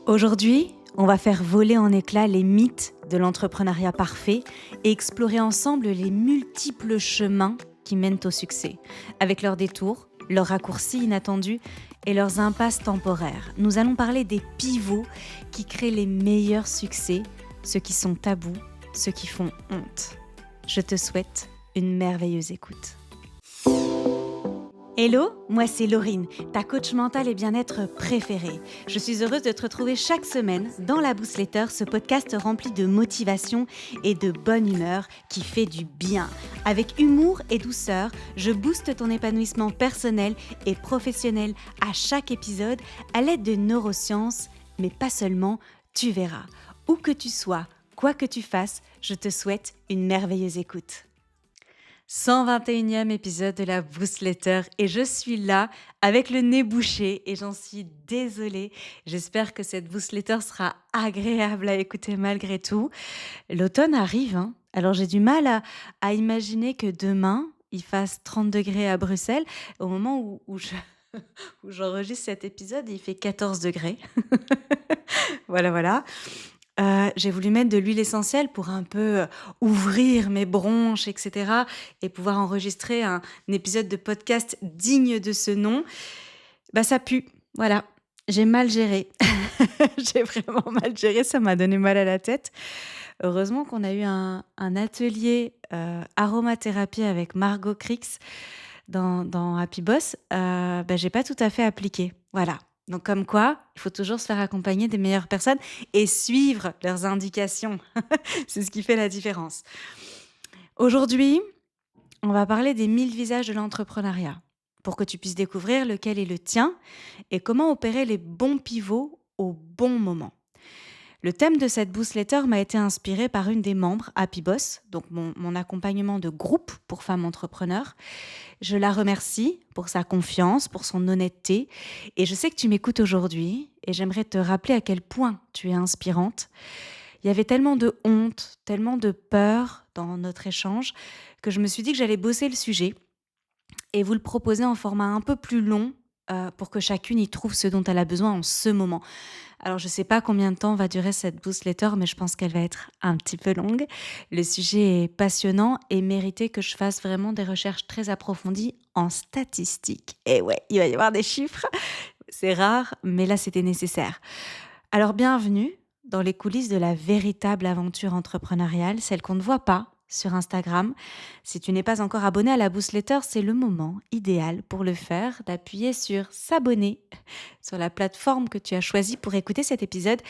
Aujourd'hui, on va faire voler en éclats les mythes de l'entrepreneuriat parfait et explorer ensemble les multiples chemins qui mènent au succès, avec leurs détours, leurs raccourcis inattendus et leurs impasses temporaires. Nous allons parler des pivots qui créent les meilleurs succès, ceux qui sont tabous, ceux qui font honte. Je te souhaite une merveilleuse écoute. Hello, moi c'est Laurine, ta coach mentale et bien-être préférée. Je suis heureuse de te retrouver chaque semaine dans la Boostletter, ce podcast rempli de motivation et de bonne humeur qui fait du bien. Avec humour et douceur, je booste ton épanouissement personnel et professionnel à chaque épisode à l'aide de neurosciences, mais pas seulement, tu verras. Où que tu sois, quoi que tu fasses, je te souhaite une merveilleuse écoute. 121e épisode de la Boostletter et je suis là avec le nez bouché et j'en suis désolée. J'espère que cette Boostletter sera agréable à écouter malgré tout. L'automne arrive, hein. Alors j'ai du mal à imaginer que demain il fasse 30 degrés à Bruxelles. Au moment où j'enregistre cet épisode, il fait 14 degrés. Voilà. J'ai voulu mettre de l'huile essentielle pour un peu ouvrir mes bronches, etc. et pouvoir enregistrer un épisode de podcast digne de ce nom. Ça pue, voilà. J'ai mal géré. J'ai vraiment mal géré, ça m'a donné mal à la tête. Heureusement qu'on a eu un atelier aromathérapie avec Margot Crix dans Happy Boss. J'ai pas tout à fait appliqué, voilà. Donc comme quoi, il faut toujours se faire accompagner des meilleures personnes et suivre leurs indications. C'est ce qui fait la différence. Aujourd'hui, on va parler des 1000 visages de l'entrepreneuriat pour que tu puisses découvrir lequel est le tien et comment opérer les bons pivots au bon moment. Le thème de cette Boostletter m'a été inspiré par une des membres, Happy Boss, donc mon accompagnement de groupe pour femmes entrepreneurs. Je la remercie pour sa confiance, pour son honnêteté. Et je sais que tu m'écoutes aujourd'hui et j'aimerais te rappeler à quel point tu es inspirante. Il y avait tellement de honte, tellement de peur dans notre échange que je me suis dit que j'allais bosser le sujet et vous le proposer en format un peu plus long pour que chacune y trouve ce dont elle a besoin en ce moment. Alors, je ne sais pas combien de temps va durer cette Boostletter, mais je pense qu'elle va être un petit peu longue. Le sujet est passionnant et méritait que je fasse vraiment des recherches très approfondies en statistiques. Et ouais, il va y avoir des chiffres. C'est rare, mais là, c'était nécessaire. Alors, bienvenue dans les coulisses de la véritable aventure entrepreneuriale, celle qu'on ne voit pas sur Instagram. Si tu n'es pas encore abonné à la Boostletter, c'est le moment idéal pour le faire, d'appuyer sur s'abonner sur la plateforme que tu as choisie pour écouter cet épisode.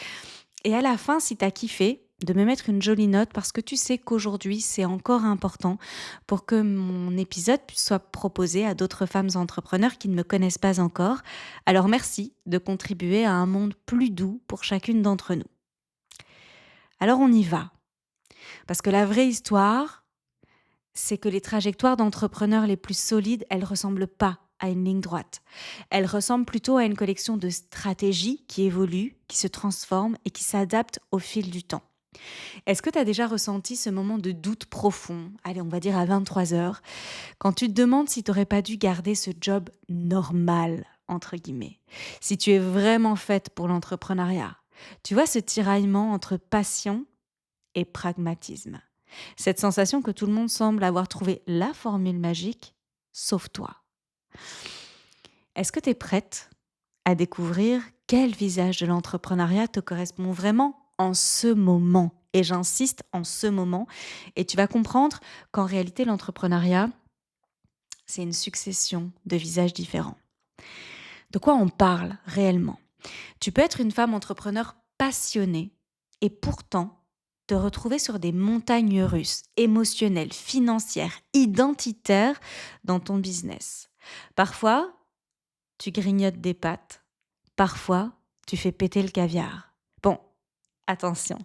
Et à la fin, si tu as kiffé, de me mettre une jolie note parce que tu sais qu'aujourd'hui, c'est encore important pour que mon épisode soit proposé à d'autres femmes entrepreneurs qui ne me connaissent pas encore. Alors merci de contribuer à un monde plus doux pour chacune d'entre nous. Alors on y va. Parce que la vraie histoire, c'est que les trajectoires d'entrepreneurs les plus solides, elles ne ressemblent pas à une ligne droite. Elles ressemblent plutôt à une collection de stratégies qui évoluent, qui se transforment et qui s'adaptent au fil du temps. Est-ce que tu as déjà ressenti ce moment de doute profond, allez, on va dire à 23 heures, quand tu te demandes si tu n'aurais pas dû garder ce job normal, entre guillemets, si tu es vraiment faite pour l'entrepreneuriat? Tu vois ce tiraillement entre passion et pragmatisme. Cette sensation que tout le monde semble avoir trouvé la formule magique, sauf toi. Est-ce que tu es prête à découvrir quel visage de l'entrepreneuriat te correspond vraiment en ce moment? Et j'insiste, en ce moment. Et tu vas comprendre qu'en réalité, l'entrepreneuriat, c'est une succession de visages différents. De quoi on parle réellement? Tu peux être une femme entrepreneur passionnée et pourtant te retrouver sur des montagnes russes, émotionnelles, financières, identitaires dans ton business. Parfois, tu grignotes des pâtes. Parfois, tu fais péter le caviar. Bon, attention.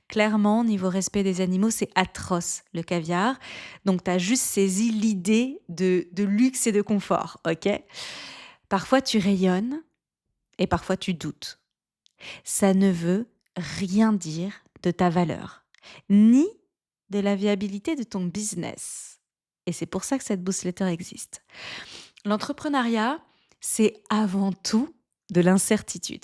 Clairement, niveau respect des animaux, c'est atroce le caviar. Donc, tu as juste saisi l'idée de luxe et de confort, ok? Parfois, tu rayonnes et parfois, tu doutes. Ça ne veut rien dire de ta valeur, ni de la viabilité de ton business. Et c'est pour ça que cette Boostletter existe. L'entrepreneuriat, c'est avant tout de l'incertitude.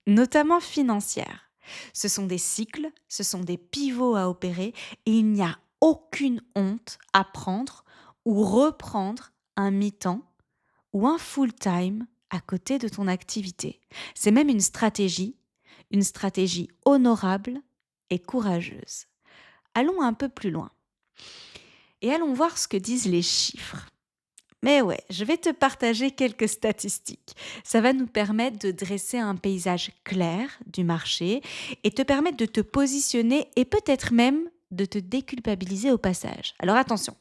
notamment financières. Ce sont des cycles, ce sont des pivots à opérer et il n'y a aucune honte à prendre ou reprendre un mi-temps ou un full-time à côté de ton activité. C'est même une stratégie honorable et courageuse. Allons un peu plus loin et allons voir ce que disent les chiffres. Mais ouais, je vais te partager quelques statistiques. Ça va nous permettre de dresser un paysage clair du marché et te permettre de te positionner et peut-être même de te déculpabiliser au passage. Alors attention,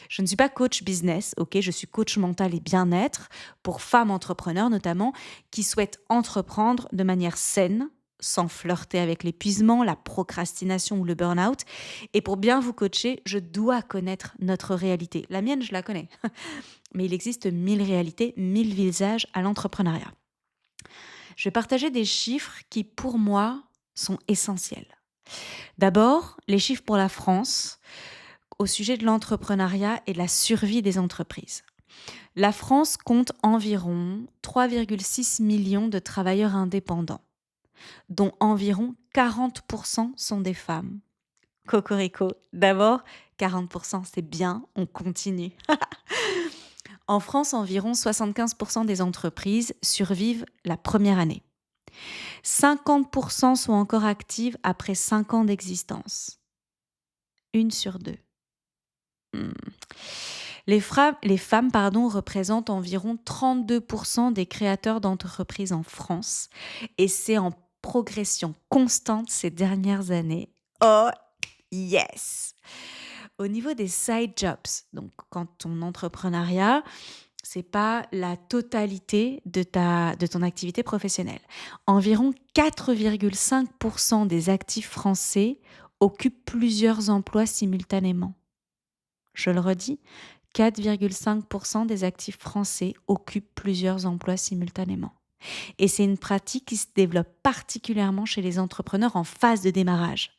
je ne suis pas coach business, ok, je suis coach mental et bien-être pour femmes entrepreneurs notamment qui souhaitent entreprendre de manière saine, sans flirter avec l'épuisement, la procrastination ou le burn-out. Et pour bien vous coacher, je dois connaître notre réalité. La mienne, je la connais. Mais il existe 1000 réalités, 1000 visages à l'entrepreneuriat. Je vais partager des chiffres qui, pour moi, sont essentiels. D'abord, les chiffres pour la France au sujet de l'entrepreneuriat et de la survie des entreprises. La France compte environ 3,6 millions de travailleurs indépendants, dont environ 40% sont des femmes. Cocorico, d'abord, 40%, c'est bien, on continue. En France, environ 75% des entreprises survivent la première année. 50% sont encore actives après 5 ans d'existence. Une sur deux. Les femmes représentent environ 32% des créateurs d'entreprises en France et c'est en progression constante ces dernières années. Oh yes! Au niveau des side jobs, donc quand ton entrepreneuriat, c'est pas la totalité de ton activité professionnelle. Environ 4,5% des actifs français occupent plusieurs emplois simultanément. Je le redis, 4,5% des actifs français occupent plusieurs emplois simultanément. Et c'est une pratique qui se développe particulièrement chez les entrepreneurs en phase de démarrage.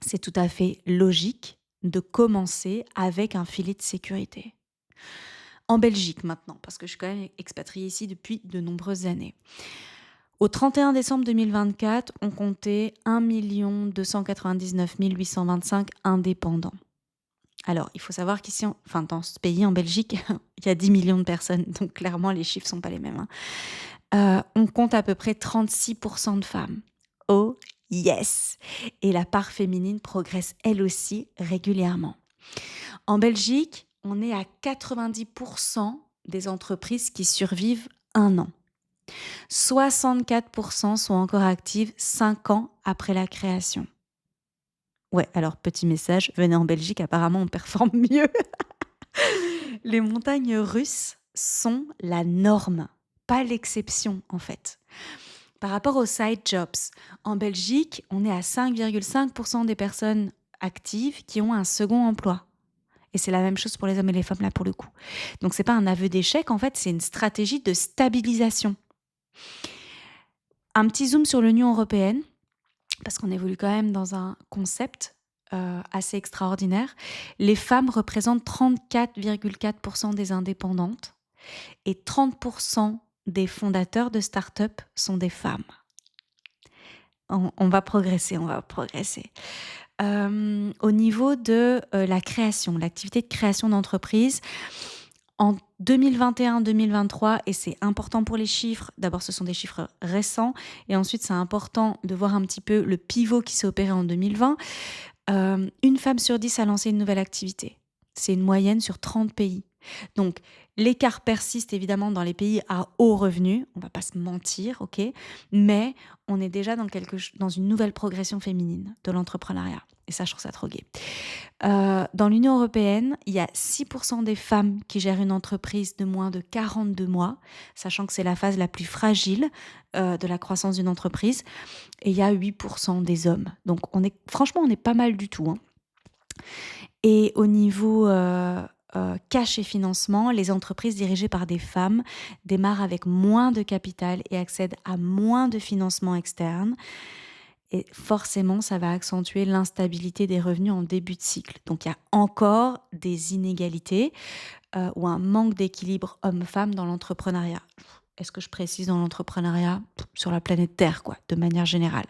C'est tout à fait logique de commencer avec un filet de sécurité. En Belgique maintenant, parce que je suis quand même expatriée ici depuis de nombreuses années. Au 31 décembre 2024, on comptait 1 299 825 indépendants. Alors, il faut savoir qu'ici, dans ce pays, en Belgique, il y a 10 millions de personnes, donc clairement, les chiffres ne sont pas les mêmes. On compte à peu près 36% de femmes. Oh yes! Et la part féminine progresse elle aussi régulièrement. En Belgique, on est à 90% des entreprises qui survivent 1 an. 64% sont encore actives 5 ans après la création. Ouais, alors petit message, venez en Belgique, apparemment on performe mieux. Les montagnes russes sont la norme, pas l'exception en fait. Par rapport aux side jobs, en Belgique, on est à 5,5% des personnes actives qui ont un second emploi. Et c'est la même chose pour les hommes et les femmes là pour le coup. Donc c'est pas un aveu d'échec, en fait, c'est une stratégie de stabilisation. Un petit zoom sur l'Union européenne, parce qu'on évolue quand même dans un concept assez extraordinaire. Les femmes représentent 34,4% des indépendantes et 30% des fondateurs de start-up sont des femmes. On va progresser. Au niveau de la création, l'activité de création d'entreprise, en 2021-2023, et c'est important pour les chiffres, d'abord ce sont des chiffres récents, et ensuite c'est important de voir un petit peu le pivot qui s'est opéré en 2020, une femme sur 10 a lancé une nouvelle activité. C'est une moyenne sur 30 pays. Donc l'écart persiste évidemment dans les pays à haut revenu, on ne va pas se mentir, ok, mais on est déjà dans une nouvelle progression féminine de l'entrepreneuriat. Et ça, je trouve ça trop gai. Dans l'Union européenne, il y a 6% des femmes qui gèrent une entreprise de moins de 42 mois, sachant que c'est la phase la plus fragile de la croissance d'une entreprise. Et il y a 8% des hommes. Donc franchement, on est pas mal du tout. Et au niveau cash et financement, les entreprises dirigées par des femmes démarrent avec moins de capital et accèdent à moins de financement externe. Et forcément, ça va accentuer l'instabilité des revenus en début de cycle. Donc, il y a encore des inégalités ou un manque d'équilibre homme-femme dans l'entrepreneuriat. Est-ce que je précise dans l'entrepreneuriat? Sur la planète Terre, quoi, de manière générale.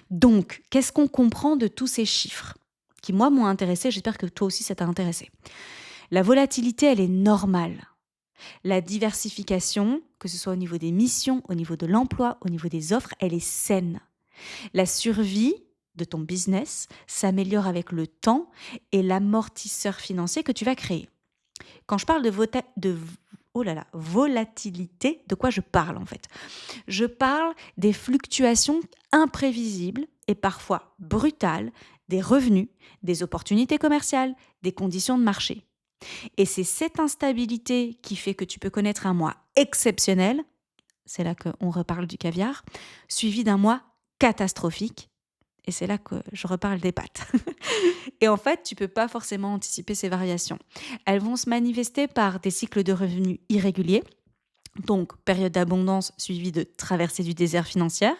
Donc, qu'est-ce qu'on comprend de tous ces chiffres qui, moi, m'ont intéressé? J'espère que toi aussi, ça t'a intéressé. La volatilité, elle est normale. La diversification, que ce soit au niveau des missions, au niveau de l'emploi, au niveau des offres, elle est saine. La survie de ton business s'améliore avec le temps et l'amortisseur financier que tu vas créer. Quand je parle de volatilité, de quoi je parle en fait? Je parle des fluctuations imprévisibles et parfois brutales des revenus, des opportunités commerciales, des conditions de marché. Et c'est cette instabilité qui fait que tu peux connaître un mois exceptionnel, c'est là qu'on reparle du caviar, suivi d'un mois catastrophique, et c'est là que je reparle des pâtes. Et en fait, tu peux pas forcément anticiper ces variations. Elles vont se manifester par des cycles de revenus irréguliers, donc période d'abondance suivie de traversée du désert financière,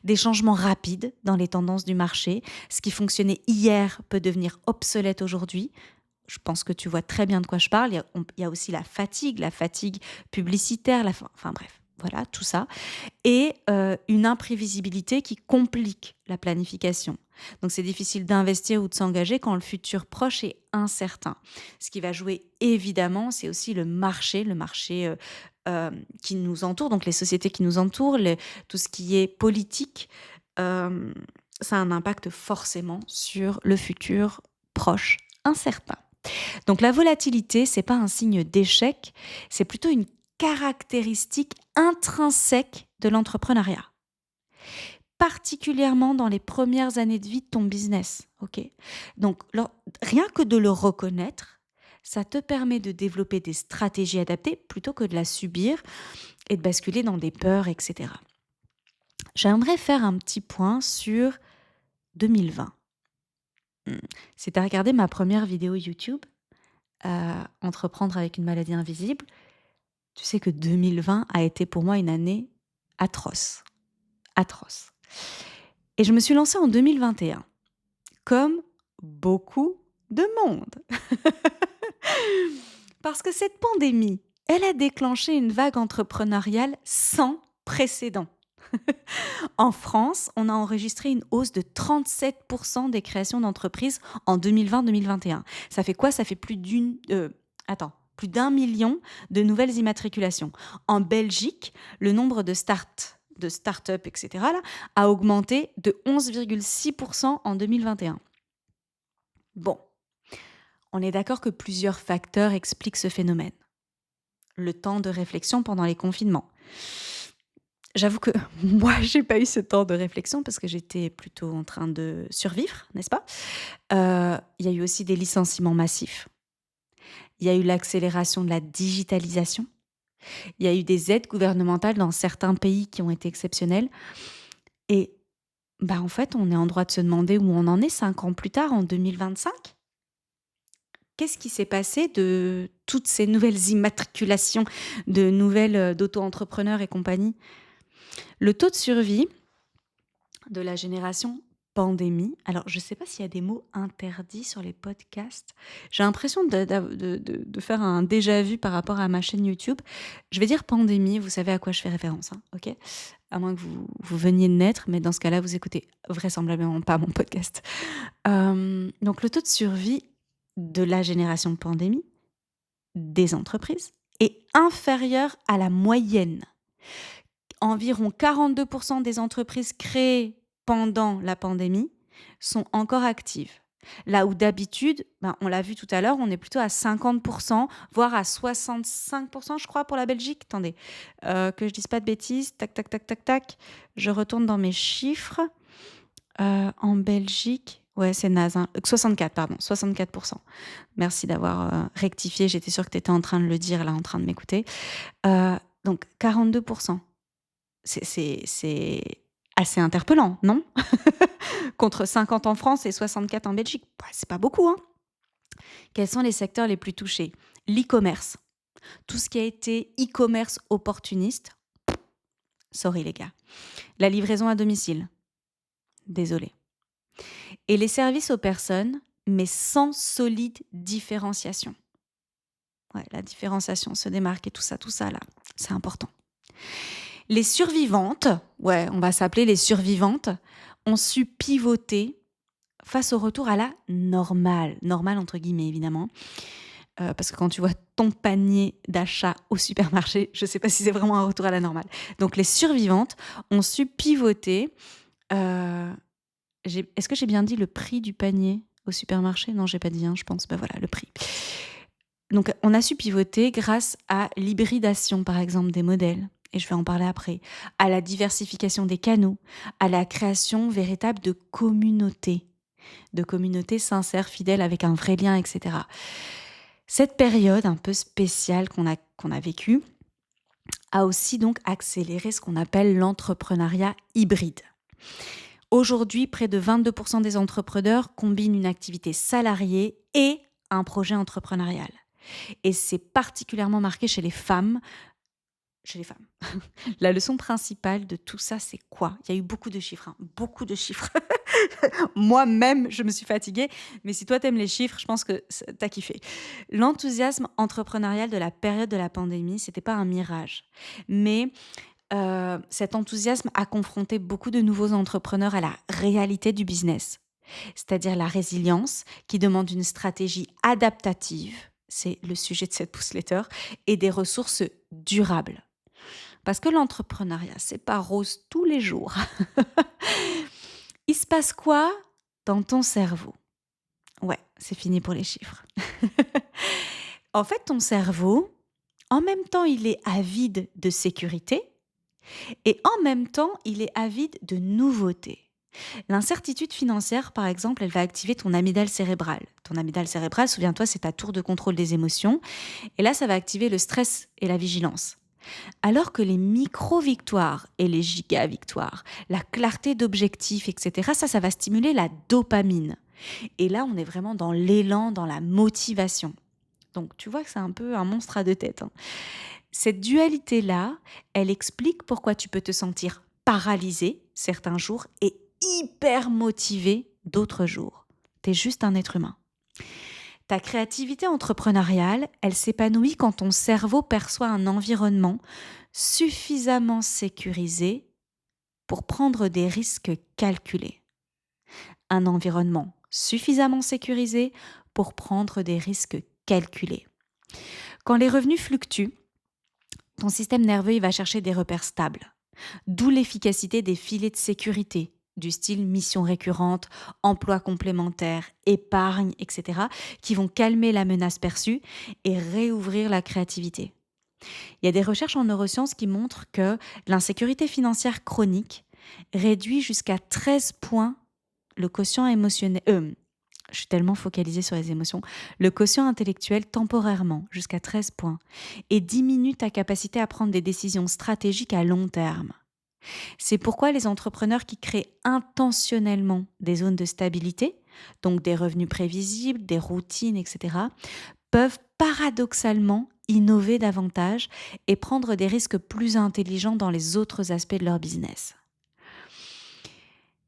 des changements rapides dans les tendances du marché. Ce qui fonctionnait hier peut devenir obsolète aujourd'hui. Je pense que tu vois très bien de quoi je parle. Il y a aussi la fatigue publicitaire, enfin bref, voilà, tout ça. Et une imprévisibilité qui complique la planification. Donc c'est difficile d'investir ou de s'engager quand le futur proche est incertain. Ce qui va jouer évidemment, c'est aussi le marché qui nous entoure, donc les sociétés qui nous entourent, tout ce qui est politique. euh, Ça a un impact forcément sur le futur proche incertain. Donc la volatilité, c'est pas un signe d'échec, c'est plutôt une caractéristique intrinsèque de l'entrepreneuriat, particulièrement dans les premières années de vie de ton business. Ok. Donc rien que de le reconnaître, ça te permet de développer des stratégies adaptées plutôt que de la subir et de basculer dans des peurs, etc. J'aimerais faire un petit point sur 2020. Si tu as regardé ma première vidéo YouTube, Entreprendre avec une maladie invisible, tu sais que 2020 a été pour moi une année atroce. Atroce. Et je me suis lancée en 2021, comme beaucoup de monde. Parce que cette pandémie, elle a déclenché une vague entrepreneuriale sans précédent. En France, on a enregistré une hausse de 37% des créations d'entreprises en 2020-2021. Ça fait quoi? Ça fait plus d'1 million de nouvelles immatriculations. En Belgique, le nombre de start-up, etc., là, a augmenté de 11,6% en 2021. Bon, on est d'accord que plusieurs facteurs expliquent ce phénomène. Le temps de réflexion pendant les confinements. J'avoue que moi, j'ai pas eu ce temps de réflexion parce que j'étais plutôt en train de survivre, n'est-ce pas? Il y a eu aussi des licenciements massifs. Il y a eu l'accélération de la digitalisation. Il y a eu des aides gouvernementales dans certains pays qui ont été exceptionnelles. Et en fait, on est en droit de se demander où on en est 5 ans plus tard, en 2025. Qu'est-ce qui s'est passé de toutes ces nouvelles immatriculations de nouvelles d'auto-entrepreneurs et compagnie? Le taux de survie de la génération pandémie. Alors, je ne sais pas s'il y a des mots interdits sur les podcasts. J'ai l'impression de faire un déjà-vu par rapport à ma chaîne YouTube. Je vais dire pandémie, vous savez à quoi je fais référence, hein, ok? À moins que vous veniez de naître, mais dans ce cas-là, vous écoutez vraisemblablement pas mon podcast. Donc, le taux de survie de la génération pandémie des entreprises est inférieur à la moyenne. Environ 42% des entreprises créées pendant la pandémie sont encore actives. Là où d'habitude, on l'a vu tout à l'heure, on est plutôt à 50%, voire à 65%, je crois, pour la Belgique. Attendez, que je dise pas de bêtises. Tac, tac, tac, tac, tac. Je retourne dans mes chiffres. En Belgique, ouais, c'est naze. 64%. Merci d'avoir rectifié. J'étais sûre que tu étais en train de le dire, là, en train de m'écouter. Donc, 42%. C'est assez interpellant, non? Contre 50 en France et 64 en Belgique. C'est pas beaucoup, hein? Quels sont les secteurs les plus touchés? L'e-commerce. Tout ce qui a été e-commerce opportuniste. Sorry les gars. La livraison à domicile. Désolée. Et les services aux personnes, mais sans solide différenciation. Ouais, la différenciation, se démarquer, tout ça là, c'est important. Les survivantes, ouais, on va s'appeler les survivantes, ont su pivoter face au retour à la normale entre guillemets évidemment, parce que quand tu vois ton panier d'achat au supermarché, je ne sais pas si c'est vraiment un retour à la normale. Donc les survivantes ont su pivoter. euh, Est-ce que j'ai bien dit le prix du panier au supermarché? Non, j'ai pas dit, hein, je pense. Ben voilà, le prix. Donc on a su pivoter grâce à l'hybridation, par exemple, des modèles. Et je vais en parler après, à la diversification des canaux, à la création véritable de communautés sincères, fidèles, avec un vrai lien, etc. Cette période un peu spéciale qu'on a vécue a aussi donc accéléré ce qu'on appelle l'entrepreneuriat hybride. Aujourd'hui, près de 22% des entrepreneurs combinent une activité salariée et un projet entrepreneurial. Et c'est particulièrement marqué chez les femmes. Chez les femmes. La leçon principale de tout ça, c'est quoi? Il y a eu beaucoup de chiffres, hein, beaucoup de chiffres. Moi-même, je me suis fatiguée. Mais si toi, t'aimes les chiffres, je pense que t'as kiffé. L'enthousiasme entrepreneurial de la période de la pandémie, c'était pas un mirage. Mais cet enthousiasme a confronté beaucoup de nouveaux entrepreneurs à la réalité du business, c'est-à-dire la résilience qui demande une stratégie adaptative, c'est le sujet de cette newsletter, et des ressources durables. Parce que l'entrepreneuriat, c'est pas rose tous les jours. Il se passe quoi dans ton cerveau? Ouais, c'est fini pour les chiffres. En fait, ton cerveau, en même temps, il est avide de sécurité et en même temps, il est avide de nouveautés. L'incertitude financière, par exemple, elle va activer ton amygdale cérébrale. Ton amygdale cérébrale, souviens-toi, c'est ta tour de contrôle des émotions. Et là, ça va activer le stress et la vigilance. Alors que les micro-victoires et les giga-victoires, la clarté d'objectifs, etc., ça va stimuler la dopamine. Et là, on est vraiment dans l'élan, dans la motivation. Donc, tu vois que c'est un peu un monstre à deux têtes, hein. Cette dualité-là, elle explique pourquoi tu peux te sentir paralysé certains jours et hyper motivé d'autres jours. T'es juste un être humain. Ta créativité entrepreneuriale, elle s'épanouit quand ton cerveau perçoit un environnement suffisamment sécurisé pour prendre des risques calculés. Un environnement suffisamment sécurisé pour prendre des risques calculés. Quand les revenus fluctuent, ton système nerveux il va chercher des repères stables. D'où l'efficacité des filets de sécurité, du style mission récurrente, emploi complémentaire, épargne, etc., qui vont calmer la menace perçue et réouvrir la créativité. Il y a des recherches en neurosciences qui montrent que l'insécurité financière chronique réduit jusqu'à 13 points le quotient émotionnel. Je suis tellement focalisée sur les émotions. Le quotient intellectuel temporairement, jusqu'à 13 points, et diminue ta capacité à prendre des décisions stratégiques à long terme. C'est pourquoi les entrepreneurs qui créent intentionnellement des zones de stabilité, donc des revenus prévisibles, des routines, etc., peuvent paradoxalement innover davantage et prendre des risques plus intelligents dans les autres aspects de leur business.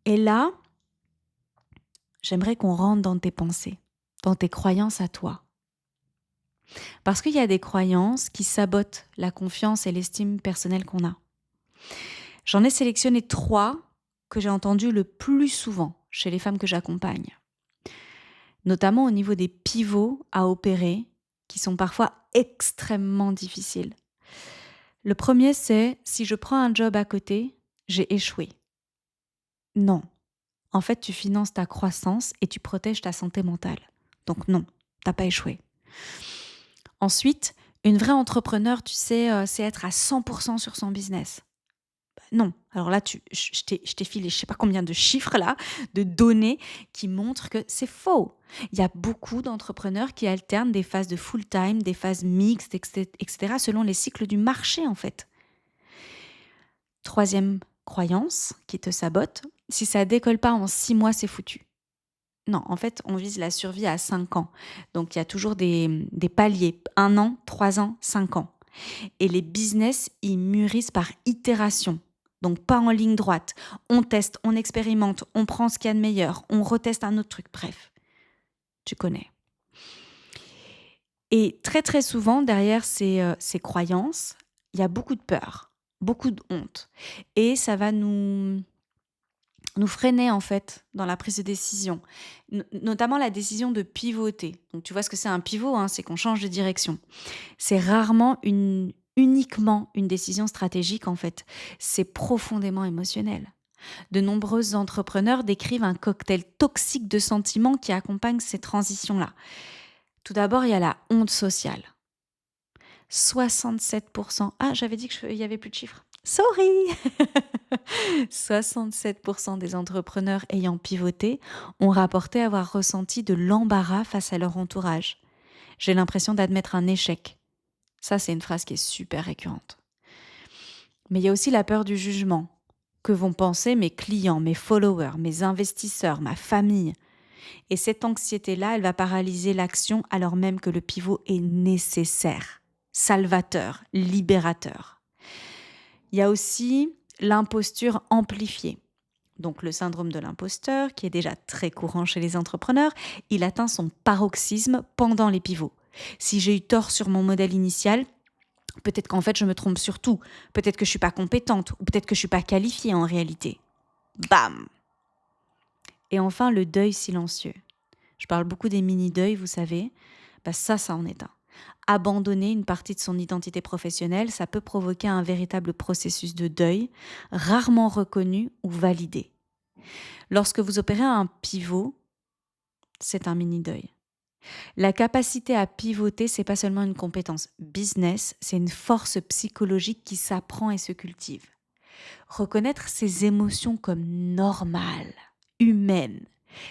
Et là, j'aimerais qu'on rentre dans tes pensées, dans tes croyances à toi. Parce qu'il y a des croyances qui sabotent la confiance et l'estime personnelle qu'on a. J'en ai sélectionné 3 que j'ai entendues le plus souvent chez les femmes que j'accompagne. Notamment au niveau des pivots à opérer, qui sont parfois extrêmement difficiles. Le premier, c'est « si je prends un job à côté, j'ai échoué ». Non. En fait, tu finances ta croissance et tu protèges ta santé mentale. Donc non, t'as pas échoué. Ensuite, une vraie entrepreneur, tu sais, c'est être à 100% sur son business. Non. Alors là, je t'ai filé je sais pas combien de chiffres là, de données qui montrent que c'est faux. Il y a beaucoup d'entrepreneurs qui alternent des phases de full-time, des phases mixtes, etc. selon les cycles du marché en fait. Troisième croyance qui te sabote, si ça décolle pas en 6 mois, c'est foutu. Non, en fait, on vise la survie à 5 ans. Donc, il y a toujours des paliers. 1 an, 3 ans, 5 ans. Et les business, ils mûrissent par itération. Donc, pas en ligne droite. On teste, on expérimente, on prend ce qu'il y a de meilleur, on reteste un autre truc. Bref, tu connais. Et très, très souvent, derrière ces croyances, il y a beaucoup de peur. beaucoup de honte. Et ça va nous freiner en fait dans la prise de décision, notamment la décision de pivoter. Donc tu vois ce que c'est un pivot, hein, c'est qu'on change de direction. C'est uniquement une décision stratégique en fait. C'est profondément émotionnel. De nombreux entrepreneurs décrivent un cocktail toxique de sentiments qui accompagne ces transitions-là. Tout d'abord, il y a la honte sociale. 67%. Ah, j'avais dit qu'il y avait plus de chiffres. Sorry. 67% des entrepreneurs ayant pivoté ont rapporté avoir ressenti de l'embarras face à leur entourage. J'ai l'impression d'admettre un échec. Ça, c'est une phrase qui est super récurrente. Mais il y a aussi la peur du jugement. Que vont penser mes clients, mes followers, mes investisseurs, ma famille? Et cette anxiété-là, elle va paralyser l'action alors même que le pivot est nécessaire, salvateur, libérateur. Il y a aussi l'imposture amplifiée. Donc le syndrome de l'imposteur, qui est déjà très courant chez les entrepreneurs, il atteint son paroxysme pendant les pivots. Si j'ai eu tort sur mon modèle initial, peut-être qu'en fait je me trompe sur tout, peut-être que je ne suis pas compétente, ou peut-être que je ne suis pas qualifiée en réalité. Bam! Et enfin le deuil silencieux. Je parle beaucoup des mini-deuils, vous savez. Ça en est un. Abandonner une partie de son identité professionnelle, ça peut provoquer un véritable processus de deuil, rarement reconnu ou validé. Lorsque vous opérez un pivot, c'est un mini-deuil. La capacité à pivoter, c'est pas seulement une compétence business, c'est une force psychologique qui s'apprend et se cultive. Reconnaître ses émotions comme normales, humaines,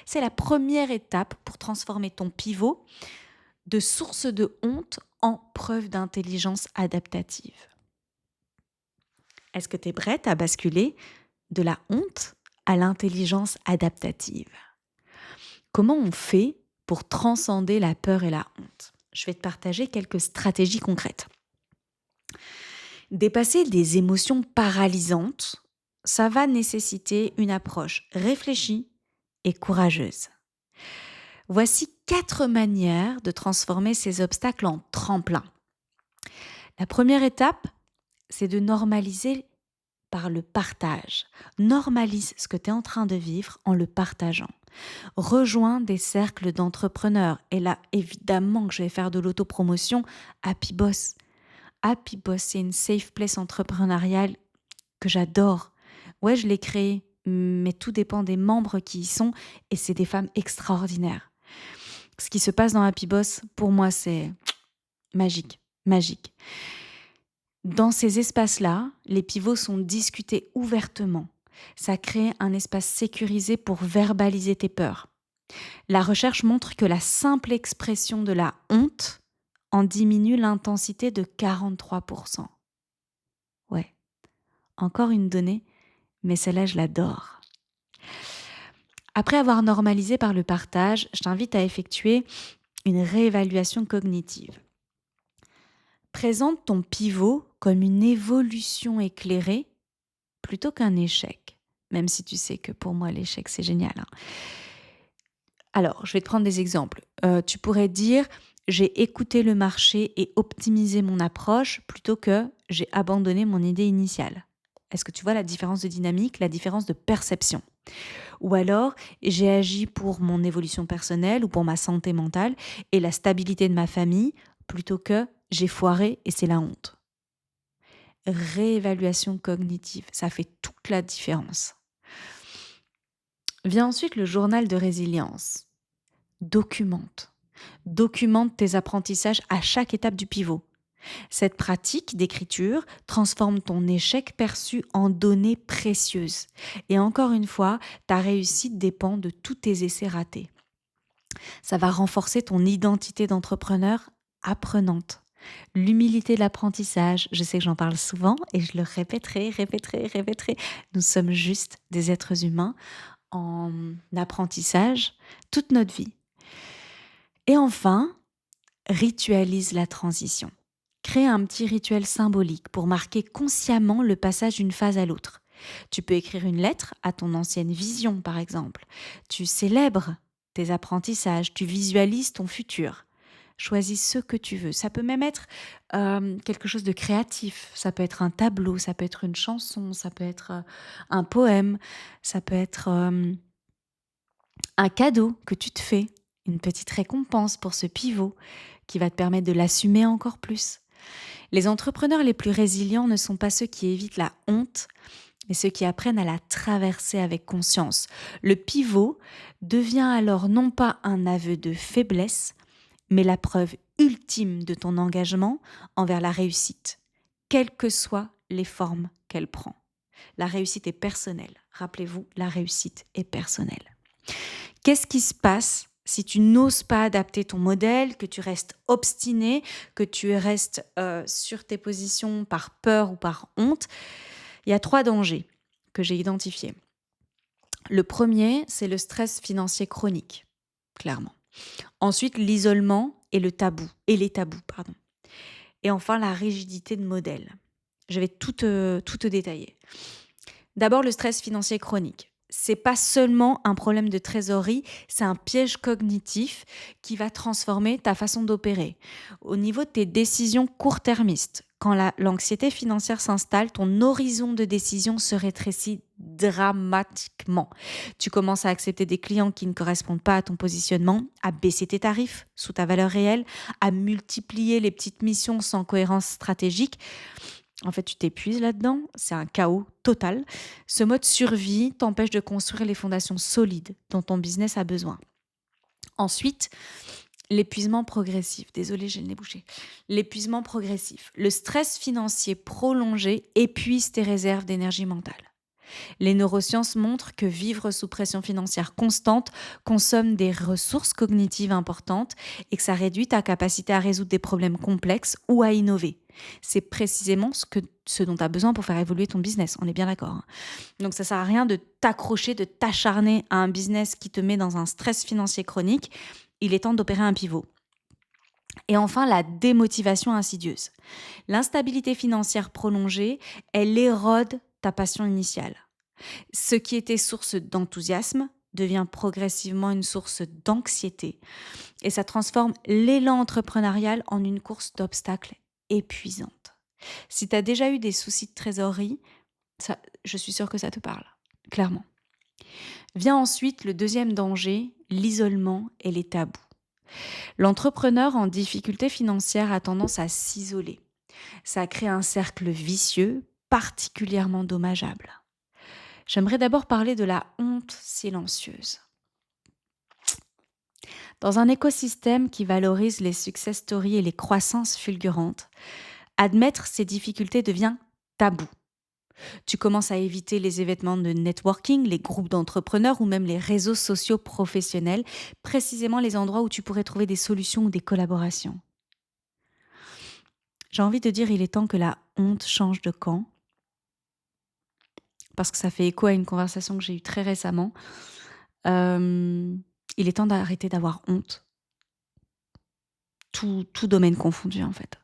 c'est la première étape pour transformer ton pivot de source de honte en preuve d'intelligence adaptative. Est-ce que tu es prête à basculer de la honte à l'intelligence adaptative? Comment on fait pour transcender la peur et la honte? Je vais te partager quelques stratégies concrètes. Dépasser des émotions paralysantes, ça va nécessiter une approche réfléchie et courageuse. Voici 4 manières de transformer ces obstacles en tremplin. La première étape, c'est de normaliser par le partage. Normalise ce que tu es en train de vivre en le partageant. Rejoins des cercles d'entrepreneurs. Et là, évidemment que je vais faire de l'autopromotion. Happy Boss. Happy Boss, c'est une safe place entrepreneuriale que j'adore. Ouais, je l'ai créée, mais tout dépend des membres qui y sont. Et c'est des femmes extraordinaires. Ce qui se passe dans Happy Boss, pour moi, c'est magique, magique. Dans ces espaces-là, les pivots sont discutés ouvertement. Ça crée un espace sécurisé pour verbaliser tes peurs. La recherche montre que la simple expression de la honte en diminue l'intensité de 43%. Ouais, encore une donnée, mais celle-là, je l'adore. Après avoir normalisé par le partage, je t'invite à effectuer une réévaluation cognitive. Présente ton pivot comme une évolution éclairée plutôt qu'un échec, même si tu sais que pour moi l'échec c'est génial. Alors, je vais te prendre des exemples. Tu pourrais dire j'ai écouté le marché et optimisé mon approche plutôt que j'ai abandonné mon idée initiale. Est-ce que tu vois la différence de dynamique, la différence de perception? Ou alors, j'ai agi pour mon évolution personnelle ou pour ma santé mentale et la stabilité de ma famille plutôt que j'ai foiré et c'est la honte. Réévaluation cognitive, ça fait toute la différence. Vient ensuite le journal de résilience. Documente tes apprentissages à chaque étape du pivot. Cette pratique d'écriture transforme ton échec perçu en données précieuses. Et encore une fois, ta réussite dépend de tous tes essais ratés. Ça va renforcer ton identité d'entrepreneur apprenante. L'humilité de l'apprentissage, je sais que j'en parle souvent et je le répéterai. Nous sommes juste des êtres humains en apprentissage toute notre vie. Et enfin, ritualise la transition. Crée un petit rituel symbolique pour marquer consciemment le passage d'une phase à l'autre. Tu peux écrire une lettre à ton ancienne vision, par exemple. Tu célèbres tes apprentissages, tu visualises ton futur. Choisis ce que tu veux. Ça peut même être quelque chose de créatif. Ça peut être un tableau, ça peut être une chanson, ça peut être un poème, ça peut être un cadeau que tu te fais, une petite récompense pour ce pivot qui va te permettre de l'assumer encore plus. Les entrepreneurs les plus résilients ne sont pas ceux qui évitent la honte, mais ceux qui apprennent à la traverser avec conscience. Le pivot devient alors non pas un aveu de faiblesse, mais la preuve ultime de ton engagement envers la réussite, quelles que soient les formes qu'elle prend. La réussite est personnelle. Rappelez-vous, la réussite est personnelle. Qu'est-ce qui se passe si tu n'oses pas adapter ton modèle, que tu restes obstiné, que tu restes sur tes positions par peur ou par honte? Il y a 3 dangers que j'ai identifiés. Le premier, c'est le stress financier chronique, clairement. Ensuite, l'isolement et les tabous, pardon. Et enfin, la rigidité de modèle. Je vais tout te détailler. D'abord, le stress financier chronique. C'est pas seulement un problème de trésorerie, c'est un piège cognitif qui va transformer ta façon d'opérer. Au niveau de tes décisions court-termistes, quand l'anxiété financière s'installe, ton horizon de décision se rétrécit dramatiquement. Tu commences à accepter des clients qui ne correspondent pas à ton positionnement, à baisser tes tarifs sous ta valeur réelle, à multiplier les petites missions sans cohérence stratégique. En fait, tu t'épuises là-dedans, c'est un chaos total. Ce mode survie t'empêche de construire les fondations solides dont ton business a besoin. Ensuite, l'épuisement progressif. Désolée, j'ai le nez bouché. L'épuisement progressif. Le stress financier prolongé épuise tes réserves d'énergie mentale. Les neurosciences montrent que vivre sous pression financière constante consomme des ressources cognitives importantes et que ça réduit ta capacité à résoudre des problèmes complexes ou à innover. C'est précisément ce dont tu as besoin pour faire évoluer ton business, on est bien d'accord, hein. Donc ça ne sert à rien de t'accrocher, de t'acharner à un business qui te met dans un stress financier chronique. Il est temps d'opérer un pivot. Et enfin, la démotivation insidieuse. L'instabilité financière prolongée, elle érode ta passion initiale. Ce qui était source d'enthousiasme devient progressivement une source d'anxiété et ça transforme l'élan entrepreneurial en une course d'obstacles épuisante. Si tu as déjà eu des soucis de trésorerie, je suis sûre que ça te parle, clairement. Vient ensuite le deuxième danger, l'isolement et les tabous. L'entrepreneur en difficulté financière a tendance à s'isoler. Ça crée un cercle vicieux particulièrement dommageable. J'aimerais d'abord parler de la honte silencieuse. Dans un écosystème qui valorise les success stories et les croissances fulgurantes, admettre ces difficultés devient tabou. Tu commences à éviter les événements de networking, les groupes d'entrepreneurs ou même les réseaux sociaux professionnels, précisément les endroits où tu pourrais trouver des solutions ou des collaborations. J'ai envie de dire, il est temps que la honte change de camp, parce que ça fait écho à une conversation que j'ai eue très récemment. Il est temps d'arrêter d'avoir honte. Tout domaine confondu, en fait.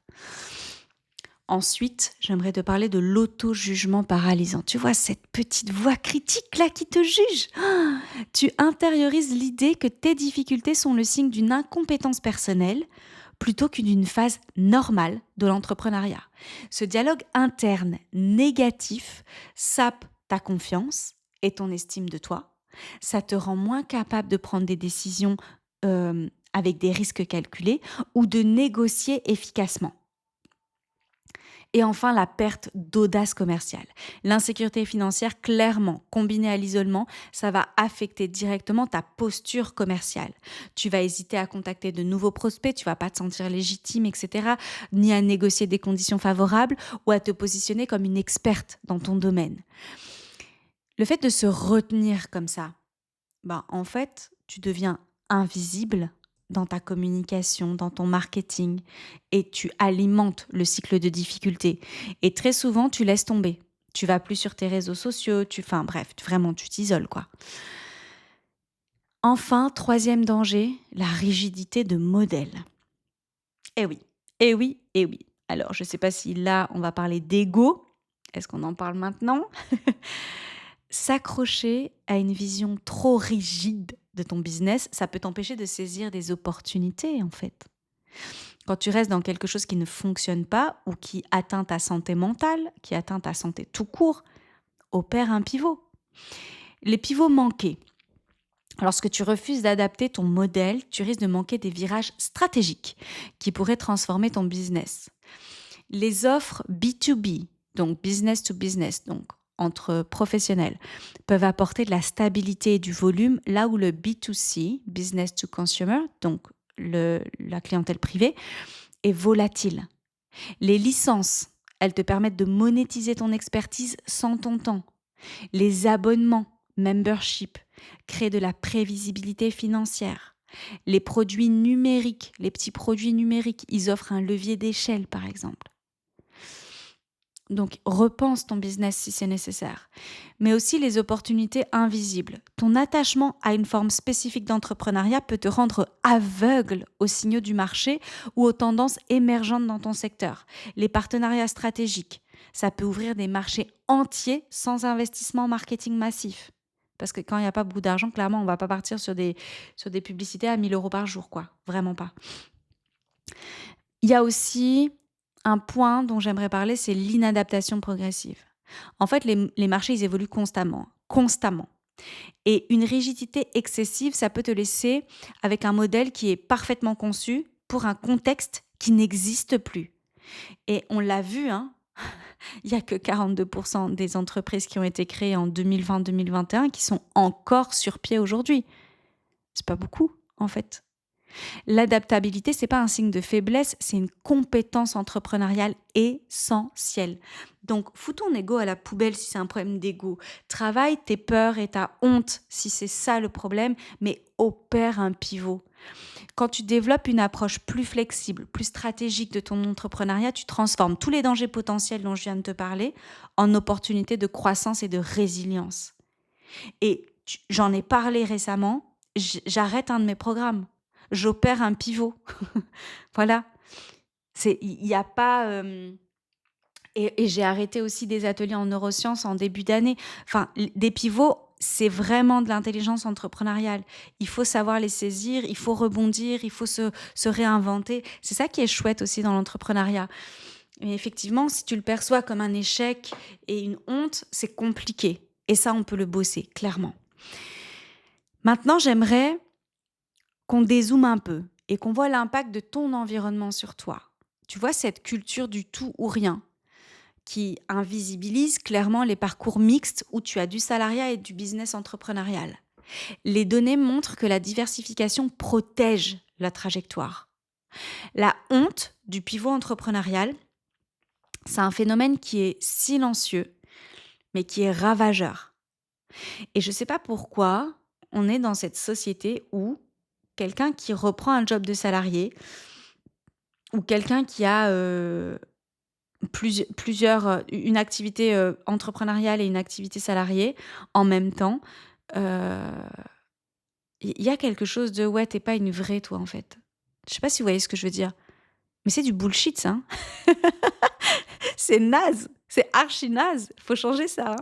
Ensuite, j'aimerais te parler de l'auto-jugement paralysant. Tu vois, cette petite voix critique là qui te juge. Tu intériorises l'idée que tes difficultés sont le signe d'une incompétence personnelle plutôt que d'une phase normale de l'entrepreneuriat. Ce dialogue interne négatif sape ta confiance et ton estime de toi. Ça te rend moins capable de prendre des décisions avec des risques calculés ou de négocier efficacement. Et enfin, la perte d'audace commerciale. L'insécurité financière, clairement, combinée à l'isolement, ça va affecter directement ta posture commerciale. Tu vas hésiter à contacter de nouveaux prospects, tu vas pas te sentir légitime, etc., ni à négocier des conditions favorables ou à te positionner comme une experte dans ton domaine. Le fait de se retenir comme ça, en fait, tu deviens invisible dans ta communication, dans ton marketing, et tu alimentes le cycle de difficulté. Et très souvent, tu laisses tomber. Tu vas plus sur tes réseaux sociaux, vraiment, tu t'isoles, quoi. Enfin, troisième danger, la rigidité de modèle. Eh oui, eh oui, eh oui. Alors, je ne sais pas si là, on va parler d'ego. Est-ce qu'on en parle maintenant ? S'accrocher à une vision trop rigide de ton business, ça peut t'empêcher de saisir des opportunités, en fait. Quand tu restes dans quelque chose qui ne fonctionne pas ou qui atteint ta santé mentale, qui atteint ta santé tout court, opère un pivot. Les pivots manqués. Lorsque tu refuses d'adapter ton modèle, tu risques de manquer des virages stratégiques qui pourraient transformer ton business. Les offres B2B, donc business to business, donc entre professionnels, peuvent apporter de la stabilité et du volume, là où le B2C, business to consumer, donc la clientèle privée, est volatile. Les licences, elles te permettent de monétiser ton expertise sans ton temps. Les abonnements, membership, créent de la prévisibilité financière. Les produits numériques, les petits produits numériques, ils offrent un levier d'échelle, par exemple. Donc, repense ton business si c'est nécessaire. Mais aussi les opportunités invisibles. Ton attachement à une forme spécifique d'entrepreneuriat peut te rendre aveugle aux signaux du marché ou aux tendances émergentes dans ton secteur. Les partenariats stratégiques, ça peut ouvrir des marchés entiers sans investissement marketing massif. Parce que quand il n'y a pas beaucoup d'argent, clairement, on ne va pas partir sur des publicités à 1 000 € par jour, quoi. Vraiment pas. Il y a aussi un point dont j'aimerais parler, c'est l'inadaptation progressive. En fait, les marchés, ils évoluent constamment. Et une rigidité excessive, ça peut te laisser avec un modèle qui est parfaitement conçu pour un contexte qui n'existe plus. Et on l'a vu, il n'y a que 42% des entreprises qui ont été créées en 2020-2021 qui sont encore sur pied aujourd'hui. C'est pas beaucoup, en fait. L'adaptabilité, c'est pas un signe de faiblesse, c'est une compétence entrepreneuriale essentielle. Donc, fous ton ego à la poubelle si c'est un problème d'ego. Travaille tes peurs et ta honte si c'est ça le problème, mais opère un pivot. Quand tu développes une approche plus flexible, plus stratégique de ton entrepreneuriat, tu transformes tous les dangers potentiels dont je viens de te parler en opportunités de croissance et de résilience. Et j'en ai parlé récemment, j'arrête un de mes programmes. J'opère un pivot. Voilà. Il n'y a pas... Et j'ai arrêté aussi des ateliers en neurosciences en début d'année. Enfin, des pivots, c'est vraiment de l'intelligence entrepreneuriale. Il faut savoir les saisir, il faut rebondir, il faut se réinventer. C'est ça qui est chouette aussi dans l'entrepreneuriat. Mais effectivement, si tu le perçois comme un échec et une honte, c'est compliqué. Et ça, on peut le bosser, clairement. Maintenant, j'aimerais qu'on dézoome un peu et qu'on voit l'impact de ton environnement sur toi. Tu vois, cette culture du tout ou rien qui invisibilise clairement les parcours mixtes où tu as du salariat et du business entrepreneurial. Les données montrent que la diversification protège la trajectoire. La honte du pivot entrepreneurial, c'est un phénomène qui est silencieux, mais qui est ravageur. Et je ne sais pas pourquoi on est dans cette société où quelqu'un qui reprend un job de salarié ou quelqu'un qui a une activité entrepreneuriale et une activité salariée en même temps, il y a quelque chose de ouais, t'es pas une vraie toi en fait. Je sais pas si vous voyez ce que je veux dire, mais c'est du bullshit ça. C'est naze, c'est archi naze. Faut changer ça.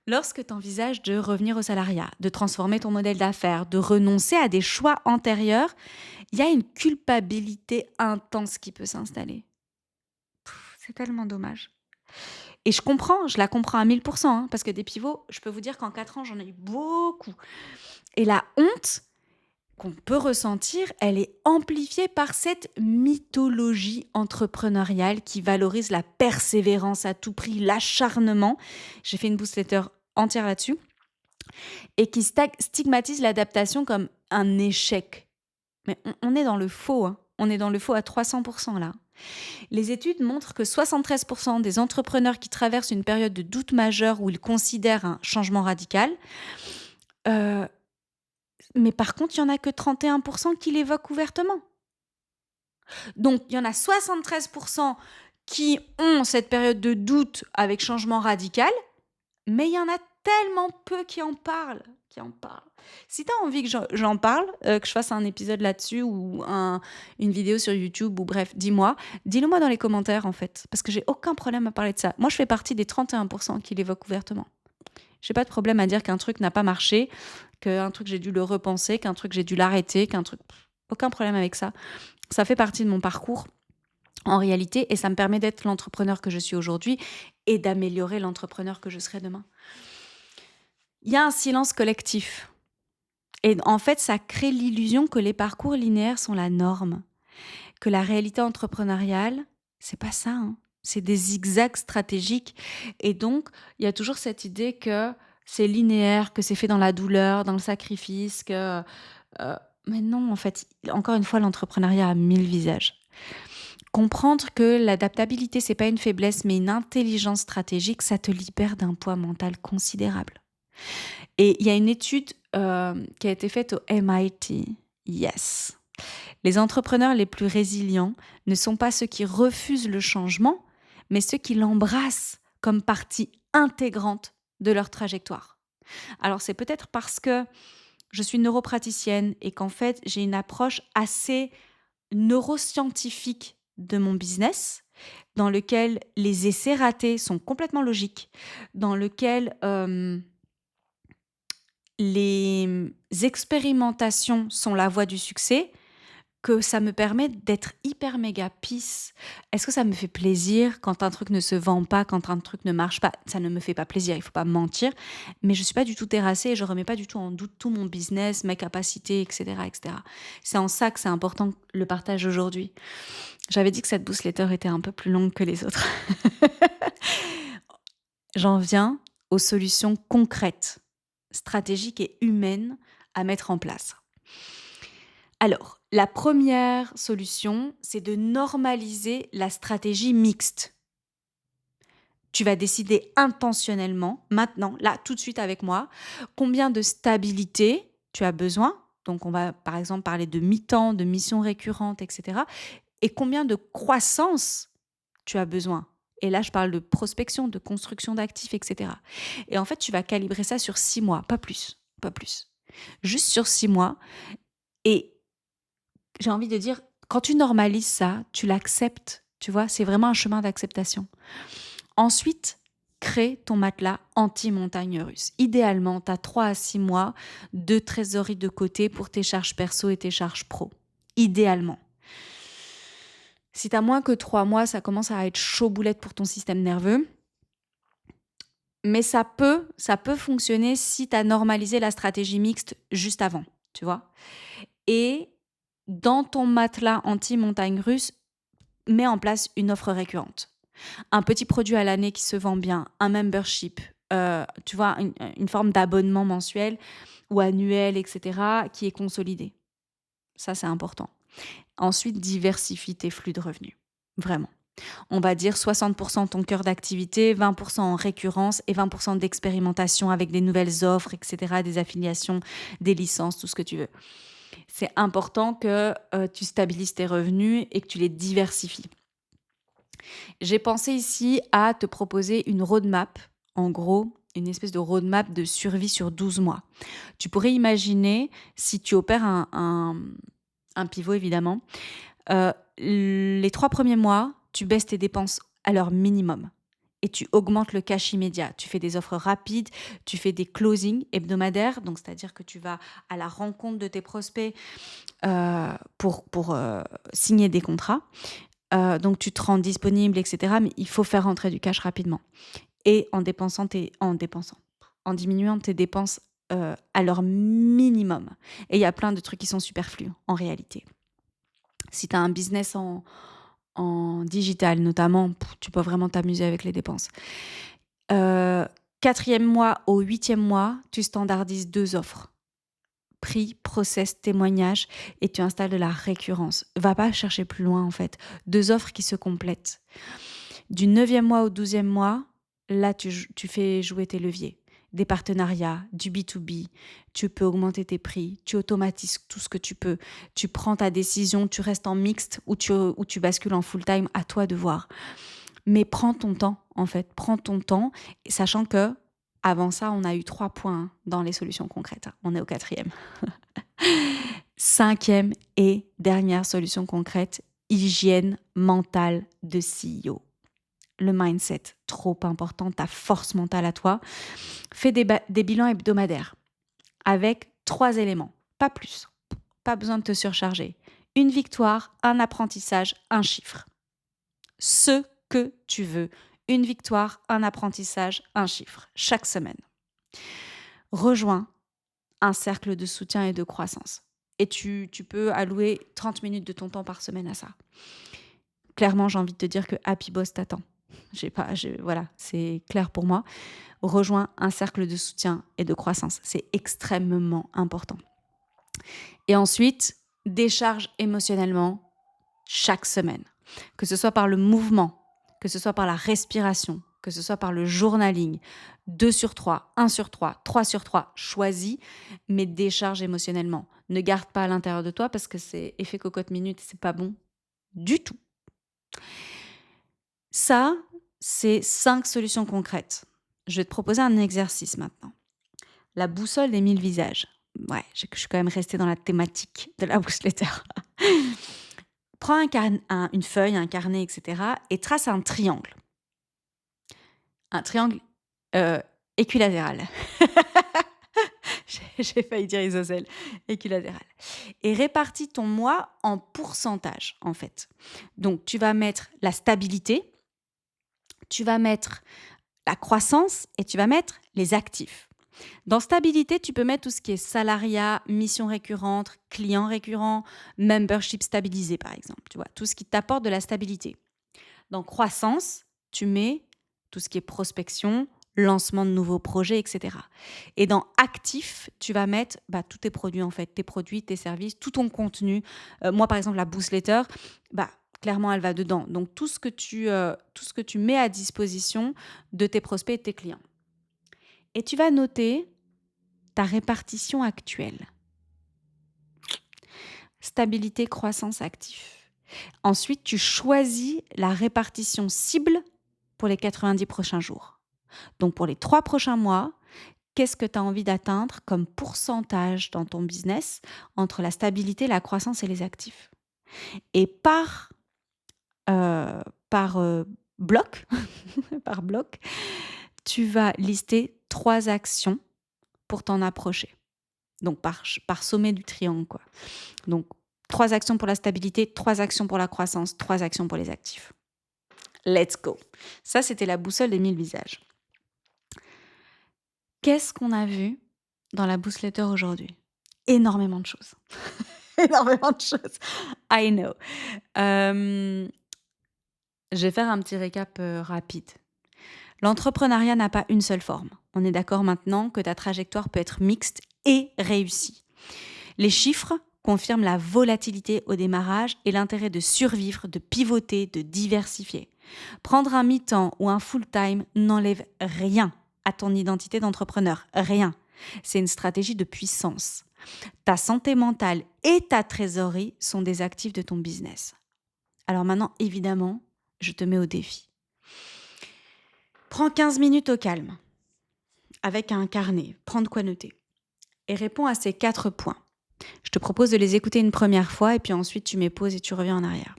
Lorsque tu envisages de revenir au salariat, de transformer ton modèle d'affaires, de renoncer à des choix antérieurs, il y a une culpabilité intense qui peut s'installer. C'est tellement dommage. Et je la comprends à 1000%, parce que des pivots, je peux vous dire qu'en 4 ans, j'en ai eu beaucoup. Et la honte qu'on peut ressentir, elle est amplifiée par cette mythologie entrepreneuriale qui valorise la persévérance à tout prix, l'acharnement. J'ai fait une newsletter entière là-dessus. Et qui stigmatise l'adaptation comme un échec. Mais on est dans le faux, On est dans le faux à 300% là. Les études montrent que 73% des entrepreneurs qui traversent une période de doute majeur où ils considèrent un changement radical, mais par contre, il n'y en a que 31% qui l'évoquent ouvertement. Donc, il y en a 73% qui ont cette période de doute avec changement radical, mais il y en a tellement peu qui en parlent. Si tu as envie que j'en parle, que je fasse un épisode là-dessus ou une vidéo sur YouTube ou bref, dis-le moi dans les commentaires en fait, parce que j'ai aucun problème à parler de ça. Moi, je fais partie des 31% qui l'évoquent ouvertement. J'ai pas de problème à dire qu'un truc n'a pas marché, qu'un truc j'ai dû le repenser, qu'un truc j'ai dû l'arrêter, qu'un truc... Aucun problème avec ça. Ça fait partie de mon parcours en réalité et ça me permet d'être l'entrepreneur que je suis aujourd'hui et d'améliorer l'entrepreneur que je serai demain. Il y a un silence collectif et en fait, ça crée l'illusion que les parcours linéaires sont la norme, que la réalité entrepreneuriale, c'est pas ça, hein. C'est des zigzags stratégiques et donc il y a toujours cette idée que c'est linéaire, que c'est fait dans la douleur, dans le sacrifice, que Heu, mais non, en fait, encore une fois, l'entrepreneuriat a 1000 visages. Comprendre que l'adaptabilité, c'est pas une faiblesse, mais une intelligence stratégique, ça te libère d'un poids mental considérable. Et il y a une étude, qui a été faite au MIT. Yes. Les entrepreneurs les plus résilients ne sont pas ceux qui refusent le changement, mais ceux qui l'embrassent comme partie intégrante de leur trajectoire. Alors c'est peut-être parce que je suis neuropraticienne et qu'en fait, j'ai une approche assez neuroscientifique de mon business, dans lequel les essais ratés sont complètement logiques, dans lequel les expérimentations sont la voie du succès, que ça me permet d'être hyper méga peace. Est-ce que ça me fait plaisir quand un truc ne se vend pas, quand un truc ne marche pas? Ça ne me fait pas plaisir, il faut pas me mentir, mais je suis pas du tout terrassée et je remets pas du tout en doute tout mon business, mes capacités, et cetera, et cetera. C'est en ça que c'est important le partage aujourd'hui. J'avais dit que cette newsletter était un peu plus longue que les autres. J'en viens aux solutions concrètes, stratégiques et humaines à mettre en place. Alors, la première solution, c'est de normaliser la stratégie mixte. Tu vas décider intentionnellement, maintenant, là, tout de suite avec moi, combien de stabilité tu as besoin. Donc, on va par exemple parler de mi-temps, de missions récurrentes, etc. Et combien de croissance tu as besoin. Et là, je parle de prospection, de construction d'actifs, etc. Et en fait, tu vas calibrer ça sur 6 mois, pas plus, pas plus. Juste sur 6 mois. Et j'ai envie de dire, quand tu normalises ça, tu l'acceptes, tu vois, c'est vraiment un chemin d'acceptation. Ensuite, crée ton matelas anti-montagne russe. Idéalement, tu as 3 à 6 mois de trésorerie de côté pour tes charges perso et tes charges pro. Idéalement. Si tu as moins que 3 mois, ça commence à être chaud boulette pour ton système nerveux. Mais ça peut fonctionner si tu as normalisé la stratégie mixte juste avant, tu vois. Et dans ton matelas anti-montagne russe, mets en place une offre récurrente. Un petit produit à l'année qui se vend bien, un membership, tu vois, une forme d'abonnement mensuel ou annuel, etc., qui est consolidé. Ça, c'est important. Ensuite, diversifie tes flux de revenus. Vraiment. On va dire 60% ton cœur d'activité, 20% en récurrence et 20% d'expérimentation avec des nouvelles offres, etc., des affiliations, des licences, tout ce que tu veux. C'est important que tu stabilises tes revenus et que tu les diversifies. J'ai pensé ici à te proposer une roadmap, en gros, une espèce de roadmap de survie sur 12 mois. Tu pourrais imaginer, si tu opères un pivot évidemment, les 3 premiers mois, tu baisses tes dépenses à leur minimum et tu augmentes le cash immédiat. Tu fais des offres rapides, tu fais des closings hebdomadaires, donc c'est-à-dire que tu vas à la rencontre de tes prospects pour signer des contrats. Donc tu te rends disponible, etc. Mais il faut faire rentrer du cash rapidement. Et en diminuant tes dépenses à leur minimum. Et il y a plein de trucs qui sont superflus en réalité. Si tu as un business en digital notamment, tu peux vraiment t'amuser avec les dépenses. 4e mois au 8e mois, tu standardises 2 offres. Prix, process, témoignage et tu installes de la récurrence. Va pas chercher plus loin en fait. 2 offres qui se complètent. Du 9e mois au 12e mois, là tu fais jouer tes leviers. Des partenariats, du B2B, tu peux augmenter tes prix, tu automatises tout ce que tu peux, tu prends ta décision, tu restes en mixte ou tu bascules en full time, à toi de voir. Mais prends ton temps en fait, prends ton temps, sachant que avant ça, on a eu 3 points dans les solutions concrètes. On est au 4e. 5e et dernière solution concrète, hygiène mentale de CEO. Le mindset, trop important, ta force mentale à toi. Fais des bilans hebdomadaires avec 3 éléments, pas plus. Pas besoin de te surcharger. Une victoire, un apprentissage, un chiffre. Ce que tu veux. Une victoire, un apprentissage, un chiffre. Chaque semaine. Rejoins un cercle de soutien et de croissance. Et tu peux allouer 30 minutes de ton temps par semaine à ça. Clairement, j'ai envie de te dire que Happy Boss t'attend. Voilà, c'est clair pour moi. Rejoins un cercle de soutien et de croissance. C'est extrêmement important. Et ensuite, décharge émotionnellement chaque semaine. Que ce soit par le mouvement, que ce soit par la respiration, que ce soit par le journaling. 2 sur 3, 1 sur 3, 3 sur 3, choisis, mais décharge émotionnellement. Ne garde pas à l'intérieur de toi parce que c'est effet cocotte minute, c'est pas bon du tout. Ça, c'est 5 solutions concrètes. Je vais te proposer un exercice maintenant. La boussole des 1000 visages. Ouais, je suis quand même restée dans la thématique de la newsletter. Prends une feuille, un carnet, etc. et trace un triangle. Un triangle équilatéral. J'ai failli dire isocèle. Équilatéral. Et répartis ton mois en pourcentage, en fait. Donc, tu vas mettre la stabilité, tu vas mettre la croissance et tu vas mettre les actifs. Dans stabilité, tu peux mettre tout ce qui est salariat, mission récurrente, client récurrent, membership stabilisé par exemple, tu vois, tout ce qui t'apporte de la stabilité. Dans croissance, tu mets tout ce qui est prospection, lancement de nouveaux projets, etc. Et dans actif, tu vas mettre tous tes produits en fait, tes produits, tes services, tout ton contenu. Moi par exemple, la newsletter, clairement elle va dedans. Donc tout ce que tu mets à disposition de tes prospects et de tes clients. Et tu vas noter ta répartition actuelle. Stabilité, croissance, actif. Ensuite, tu choisis la répartition cible pour les 90 prochains jours. Donc, pour les 3 prochains mois, qu'est-ce que tu as envie d'atteindre comme pourcentage dans ton business entre la stabilité, la croissance et les actifs? Et par bloc, par bloc, tu vas lister 3 actions pour t'en approcher. Donc, par sommet du triangle, quoi. Donc, 3 actions pour la stabilité, 3 actions pour la croissance, 3 actions pour les actifs. Let's go. Ça, c'était la boussole des 1000 visages. Qu'est-ce qu'on a vu dans la newsletter aujourd'hui? Énormément de choses. Énormément de choses. I know. Je vais faire un petit récap rapide. L'entrepreneuriat n'a pas une seule forme. On est d'accord maintenant que ta trajectoire peut être mixte et réussie. Les chiffres confirment la volatilité au démarrage et l'intérêt de survivre, de pivoter, de diversifier. Prendre un mi-temps ou un full-time n'enlève rien à ton identité d'entrepreneur. Rien. C'est une stratégie de puissance. Ta santé mentale et ta trésorerie sont des actifs de ton business. Alors maintenant, évidemment, je te mets au défi. Prends 15 minutes au calme, avec un carnet, prends de quoi noter, et réponds à ces 4 points. Je te propose de les écouter une première fois, et puis ensuite tu mets pause et tu reviens en arrière.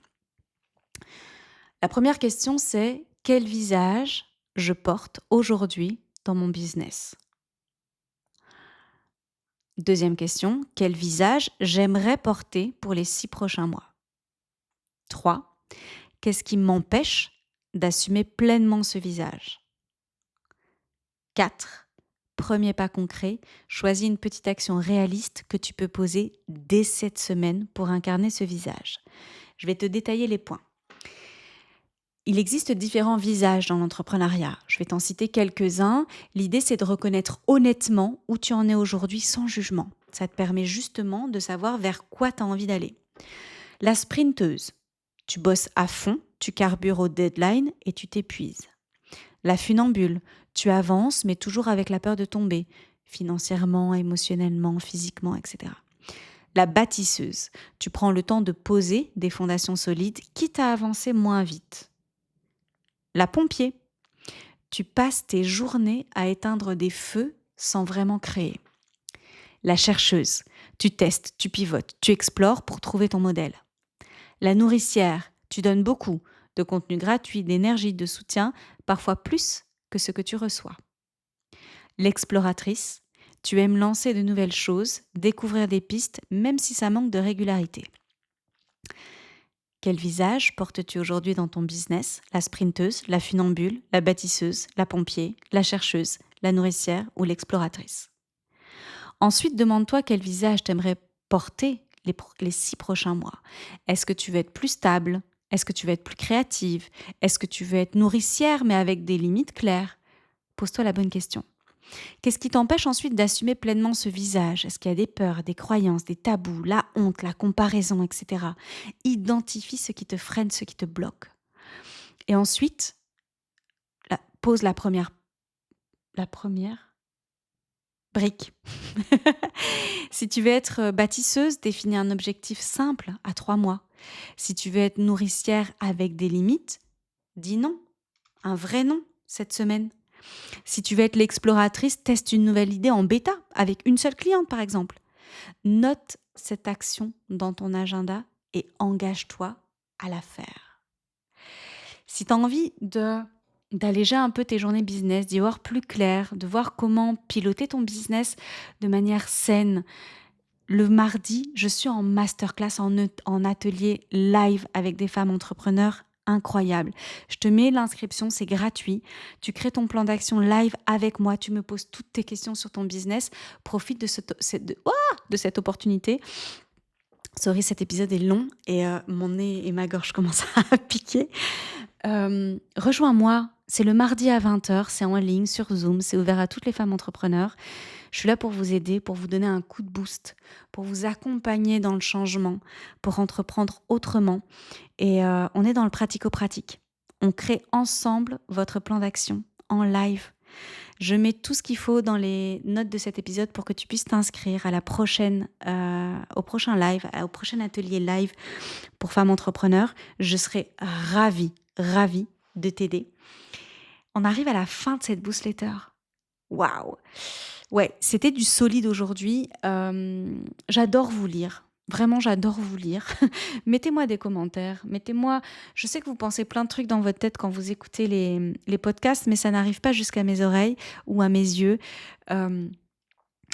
La première question, c'est quel visage je porte aujourd'hui dans mon business? Deuxième question, quel visage j'aimerais porter pour les 6 prochains mois? 3. Qu'est-ce qui m'empêche d'assumer pleinement ce visage? 4. Premier pas concret, choisis une petite action réaliste que tu peux poser dès cette semaine pour incarner ce visage. Je vais te détailler les points. Il existe différents visages dans l'entrepreneuriat. Je vais t'en citer quelques-uns. L'idée, c'est de reconnaître honnêtement où tu en es aujourd'hui sans jugement. Ça te permet justement de savoir vers quoi tu as envie d'aller. La sprinteuse. Tu bosses à fond, tu carbures au deadline et tu t'épuises. La funambule. Tu avances, mais toujours avec la peur de tomber, financièrement, émotionnellement, physiquement, etc. La bâtisseuse. Tu prends le temps de poser des fondations solides, quitte à avancer moins vite. La pompier. Tu passes tes journées à éteindre des feux sans vraiment créer. La chercheuse. Tu testes, tu pivotes, tu explores pour trouver ton modèle. La nourricière. Tu donnes beaucoup de contenu gratuit, d'énergie, de soutien, parfois plus que ce que tu reçois. L'exploratrice. Tu aimes lancer de nouvelles choses, découvrir des pistes, même si ça manque de régularité. Quel visage portes-tu aujourd'hui dans ton business? La sprinteuse, la funambule, la bâtisseuse, la pompier, la chercheuse, la nourricière ou l'exploratrice? Ensuite, demande-toi quel visage t'aimerais porter les 6 prochains mois. Est-ce que tu veux être plus stable? Est-ce que tu veux être plus créative? Est-ce que tu veux être nourricière mais avec des limites claires? Pose-toi la bonne question. Qu'est-ce qui t'empêche ensuite d'assumer pleinement ce visage? Est-ce qu'il y a des peurs, des croyances, des tabous, la honte, la comparaison, etc. Identifie ce qui te freine, ce qui te bloque. Et ensuite, pose la première brique. Si tu veux être bâtisseuse, définis un objectif simple à 3 mois. Si tu veux être nourricière avec des limites, dis non, un vrai non cette semaine. Si tu veux être l'exploratrice, teste une nouvelle idée en bêta avec une seule cliente par exemple. Note cette action dans ton agenda et engage-toi à la faire. Si tu as envie d'alléger un peu tes journées business, d'y voir plus clair, de voir comment piloter ton business de manière saine, le mardi, je suis en masterclass, en atelier live avec des femmes entrepreneurs incroyables. Je te mets l'inscription, c'est gratuit. Tu crées ton plan d'action live avec moi. Tu me poses toutes tes questions sur ton business. Profite de cette opportunité. Sorry, cet épisode est long et mon nez et ma gorge commencent à piquer. Rejoins-moi, c'est le mardi à 20h, c'est en ligne sur Zoom, c'est ouvert à toutes les femmes entrepreneurs. Je suis là pour vous aider, pour vous donner un coup de boost, pour vous accompagner dans le changement, pour entreprendre autrement. Et on est dans le pratico-pratique. On crée ensemble votre plan d'action en live. Je mets tout ce qu'il faut dans les notes de cet épisode pour que tu puisses t'inscrire à au prochain live, au prochain atelier live pour femmes entrepreneurs. Je serai ravie de t'aider. On arrive à la fin de cette newsletter. Waouh! Ouais, c'était du solide aujourd'hui. J'adore vous lire. Vraiment, j'adore vous lire. Mettez-moi des commentaires. Je sais que vous pensez plein de trucs dans votre tête quand vous écoutez les podcasts, mais ça n'arrive pas jusqu'à mes oreilles ou à mes yeux.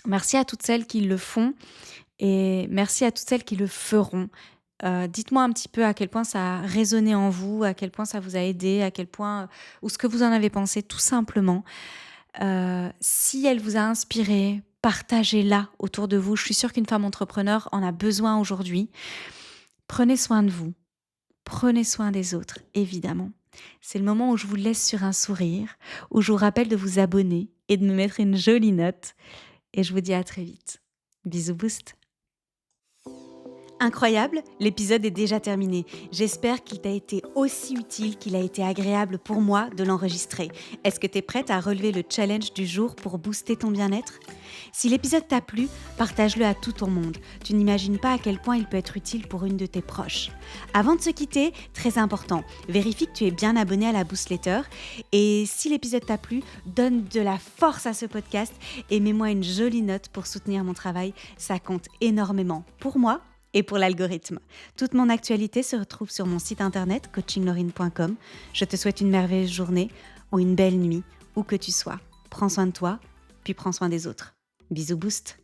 Merci à toutes celles qui le font et merci à toutes celles qui le feront. Dites-moi un petit peu à quel point ça a résonné en vous, à quel point ça vous a aidé, à quel point, ou ce que vous en avez pensé, tout simplement. Si elle vous a inspiré, partagez-la autour de vous. Je suis sûre qu'une femme entrepreneur en a besoin aujourd'hui. Prenez soin de vous. Prenez soin des autres, évidemment. C'est le moment où je vous laisse sur un sourire, où je vous rappelle de vous abonner et de me mettre une jolie note. Et je vous dis à très vite. Bisous boost. Incroyable, l'épisode est déjà terminé. J'espère qu'il t'a été aussi utile qu'il a été agréable pour moi de l'enregistrer. Est-ce que tu es prête à relever le challenge du jour pour booster ton bien-être? Si l'épisode t'a plu, partage-le à tout ton monde. Tu n'imagines pas à quel point il peut être utile pour une de tes proches. Avant de se quitter, très important, vérifie que tu es bien abonné à la Boostletter. Et si l'épisode t'a plu, donne de la force à ce podcast et mets-moi une jolie note pour soutenir mon travail. Ça compte énormément pour moi et pour l'algorithme. Toute mon actualité se retrouve sur mon site internet coachinglaurine.com. Je te souhaite une merveilleuse journée ou une belle nuit, où que tu sois. Prends soin de toi, puis prends soin des autres. Bisous boost.